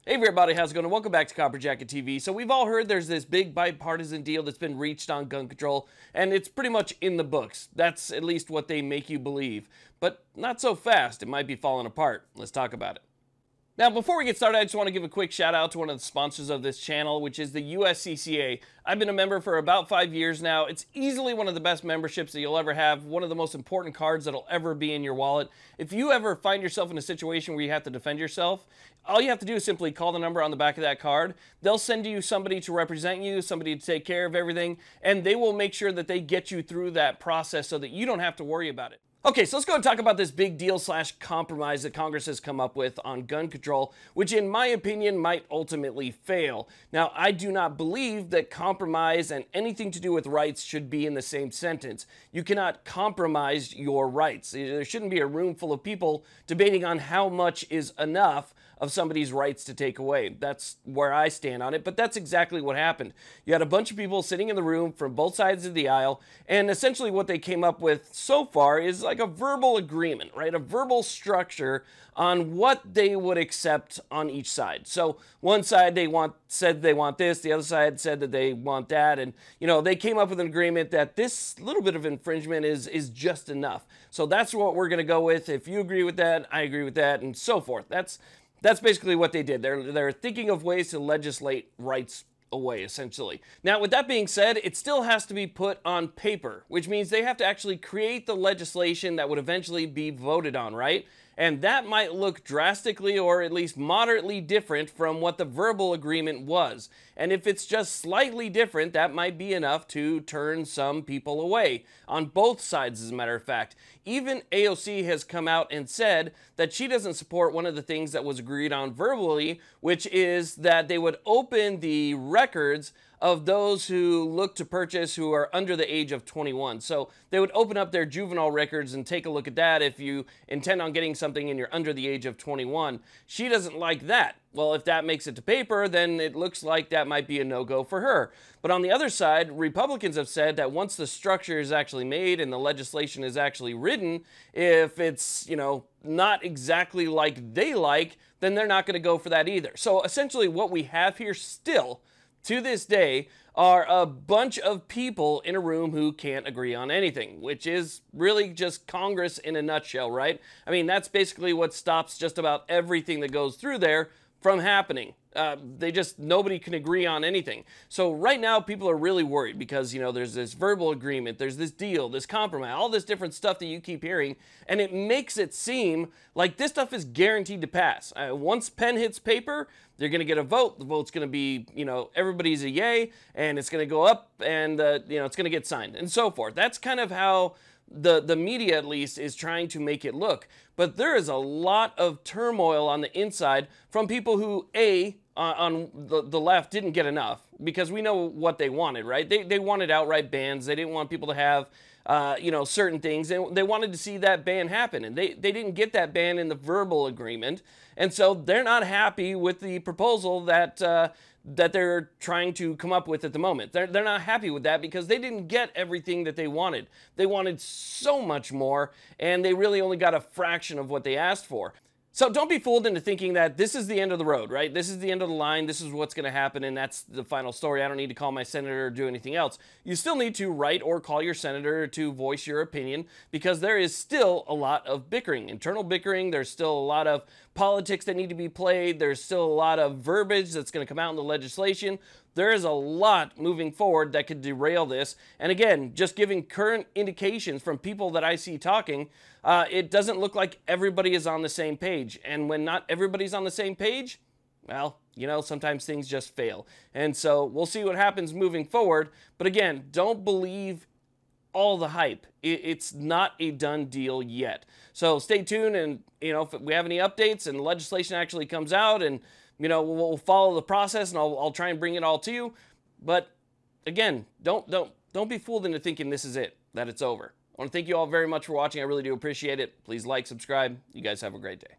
Hey everybody, how's it going? Welcome back to Copper Jacket TV. So we've all heard there's this big bipartisan deal that's been reached on gun control, and it's pretty much in the books. That's at least what they make you believe. But not so fast. It might be falling apart. Let's talk about it. Now, before we get started, I just want to give a quick shout out to one of the sponsors of this channel, which is the USCCA. I've been a member for about 5 years now. It's easily one of the best memberships that you'll ever have, one of the most important cards that'll ever be in your wallet. If you ever find yourself in a situation where you have to defend yourself, all you have to do is simply call the number on the back of that card. They'll send you somebody to represent you, somebody to take care of everything, and they will make sure that they get you through that process so that you don't have to worry about it. Okay, so let's go and talk about this big deal / compromise that Congress has come up with on gun control, which in my opinion might ultimately fail. Now, I do not believe that compromise and anything to do with rights should be in the same sentence. You cannot compromise your rights. There shouldn't be a room full of people debating on how much is enough of somebody's rights to take away. That's where I stand on it, but that's exactly what happened. You had a bunch of people sitting in the room from both sides of the aisle, and essentially what they came up with so far is like a verbal agreement, right? A verbal structure on what they would accept on each side. So one side said they want this, the other side said that they want that, and they came up with an agreement that this little bit of infringement is just enough. So that's what we're going to go with. If you agree with that, I agree with that, and so forth. That's basically what they did. They're thinking of ways to legislate rights away, essentially. Now, with that being said, it still has to be put on paper, which means they have to actually create the legislation that would eventually be voted on, right? And that might look drastically or at least moderately different from what the verbal agreement was. And if it's just slightly different, that might be enough to turn some people away, on both sides, as a matter of fact. Even AOC has come out and said that she doesn't support one of the things that was agreed on verbally, which is that they would open the records of those who look to purchase who are under the age of 21. So they would open up their juvenile records and take a look at that if you intend on getting something and you're under the age of 21. She doesn't like that. Well, if that makes it to paper, then it looks like that might be a no-go for her. But on the other side, Republicans have said that once the structure is actually made and the legislation is actually written, if it's, not exactly like they like, then they're not going to go for that either. So essentially what we have here still, to this day, are a bunch of people in a room who can't agree on anything, which is really just Congress in a nutshell, right? I mean, that's basically what stops just about everything that goes through there from happening. Nobody can agree on anything. So right now, people are really worried because, there's this verbal agreement, there's this deal, this compromise, all this different stuff that you keep hearing, and it makes it seem like this stuff is guaranteed to pass. Once pen hits paper, they're going to get a vote. The vote's going to be, everybody's a yay, and it's going to go up, and, it's going to get signed, and so forth. That's kind of how the media, at least, is trying to make it look. But there is a lot of turmoil on the inside from people who, on the left, didn't get enough, because we know what they wanted, right? They wanted outright bans. They didn't want people to have certain things, and they wanted to see that ban happen, and they didn't get that ban in the verbal agreement, and so they're not happy with the proposal that they're trying to come up with at the moment. They're not happy with that because they didn't get everything that they wanted. They wanted so much more, and they really only got a fraction of what they asked for. So don't be fooled into thinking that this is the end of the road, right? This is the end of the line. This is what's going to happen, and that's the final story. I don't need to call my senator or do anything else. You still need to write or call your senator to voice your opinion, because there is still a lot of bickering, internal bickering. There's still a lot of politics that need to be played. There's still a lot of verbiage that's going to come out in the legislation. There is a lot moving forward that could derail this. And again, just giving current indications from people that I see talking, it doesn't look like everybody is on the same page. And when not everybody's on the same page, well, sometimes things just fail. And so we'll see what happens moving forward. But again, don't believe all the hype. It's not a done deal yet. So stay tuned, and if we have any updates and legislation actually comes out, and we'll follow the process, and I'll try and bring it all to you. But again, don't be fooled into thinking this is it, that it's over. I want to thank you all very much for watching. I really do appreciate it. Please like, subscribe. You guys have a great day.